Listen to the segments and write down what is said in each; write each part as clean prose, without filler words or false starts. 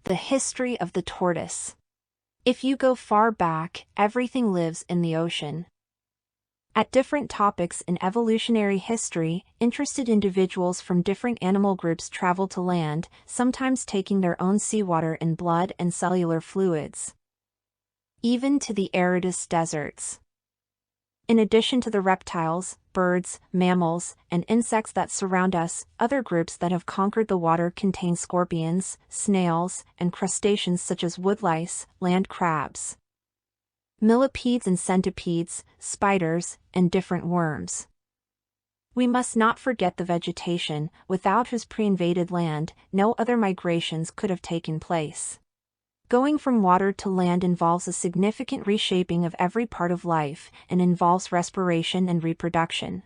The history of the tortoise. If you go far back, everything lives in the ocean. At different topics in evolutionary history, interested individuals from different animal groups travel to land, sometimes taking their own seawater in blood and cellular fluids. Even to the aridest deserts. In addition to the reptiles, birds, mammals, and insects that surround us, other groups that have conquered the water contain scorpions, snails, and crustaceans such as woodlice, land crabs, millipedes and centipedes, spiders, and different worms. We must not forget the vegetation, without whose pre-invaded land, no other migrations could have taken place. Going from water to land involves a significant reshaping of every part of life, and involves respiration and reproduction.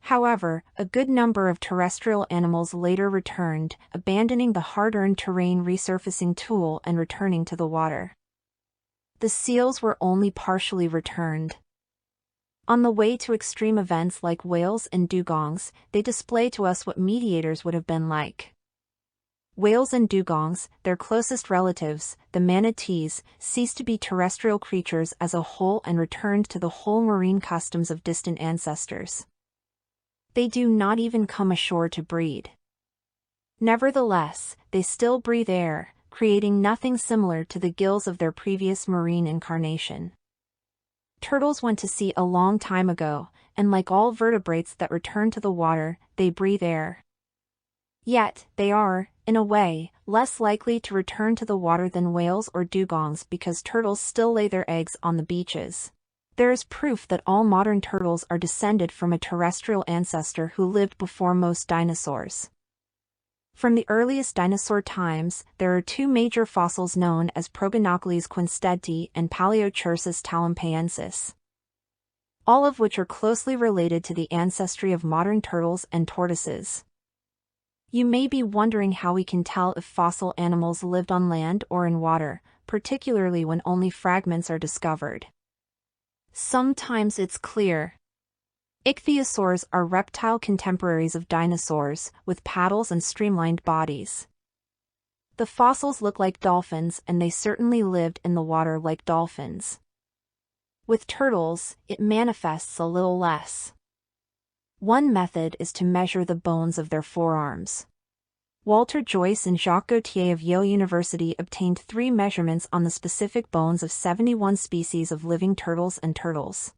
However, a good number of terrestrial animals later returned, abandoning the hard-earned terrain resurfacing tool and returning to the water. The seals were only partially returned. On the way to extreme events like whales and dugongs, they display to us what mediators would have been like. Whales and dugongs, their closest relatives, the manatees, ceased to be terrestrial creatures as a whole and returned to the whole marine customs of distant ancestors. They do not even come ashore to breed. Nevertheless, they still breathe air, creating nothing similar to the gills of their previous marine incarnation. Turtles went to sea a long time ago, and like all vertebrates that return to the water, they breathe air. Yet, they are, in a way, less likely to return to the water than whales or dugongs because turtles still lay their eggs on the beaches. There is proof that all modern turtles are descended from a terrestrial ancestor who lived before most dinosaurs. From the earliest dinosaur times, there are two major fossils known as Progonocles quinstedti and Paleochirsis talampaiensis, all of which are closely related to the ancestry of modern turtles and tortoises. You may be wondering how we can tell if fossil animals lived on land or in water, particularly when only fragments are discovered. Sometimes it's clear. Ichthyosaurs are reptile contemporaries of dinosaurs, with paddles and streamlined bodies. The fossils look like dolphins and they certainly lived in the water like dolphins. With turtles, it manifests a little less. One method is to measure the bones of their forearms. Walter Joyce and Jacques Gautier of Yale University obtained 3 measurements on the specific bones of 71 species of living turtles and turtles.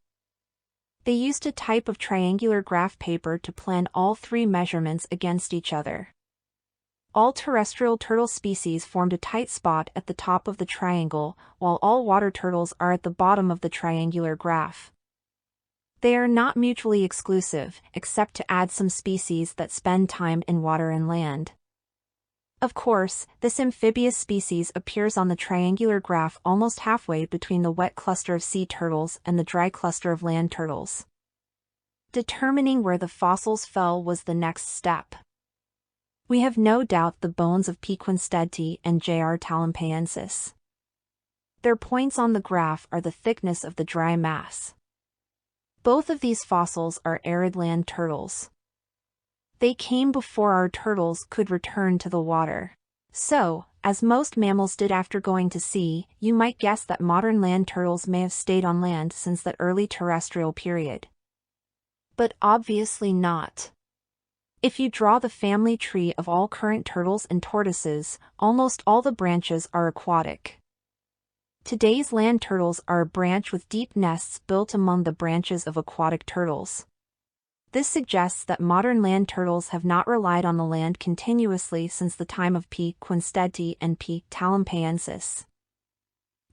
They used a type of triangular graph paper to plan all 3 measurements against each other. All terrestrial turtle species formed a tight spot at the top of the triangle, while all water turtles are at the bottom of the triangular graph. They are not mutually exclusive, except to add some species that spend time in water and land. Of course, this amphibious species appears on the triangular graph almost halfway between the wet cluster of sea turtles and the dry cluster of land turtles. Determining where the fossils fell was the next step. We have no doubt the bones of P. quinstedti and J.R. talampaiensis. Their points on the graph are the thickness of the dry mass. Both of these fossils are arid land turtles. They came before our turtles could return to the water. So, as most mammals did after going to sea, you might guess that modern land turtles may have stayed on land since that early terrestrial period. But obviously not. If you draw the family tree of all current turtles and tortoises, almost all the branches are aquatic. Today's land turtles are a branch with deep nests built among the branches of aquatic turtles. This suggests that modern land turtles have not relied on the land continuously since the time of P. quinstedti and P. talampaiensis.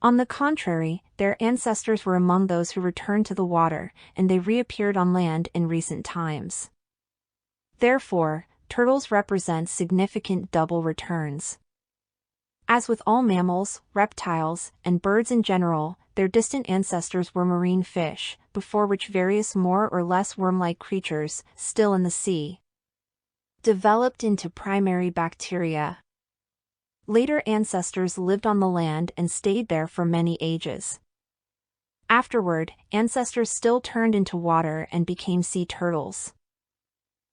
On the contrary, their ancestors were among those who returned to the water, and they reappeared on land in recent times. Therefore, turtles represent significant double returns. As with all mammals, reptiles, and birds in general, their distant ancestors were marine fish, before which various more or less worm-like creatures, still in the sea, developed into primary bacteria. Later ancestors lived on the land and stayed there for many ages. Afterward, ancestors still turned into water and became sea turtles.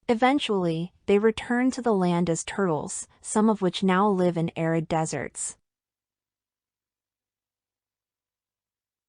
Eventually, they returned to the land as turtles, some of which now live in arid deserts.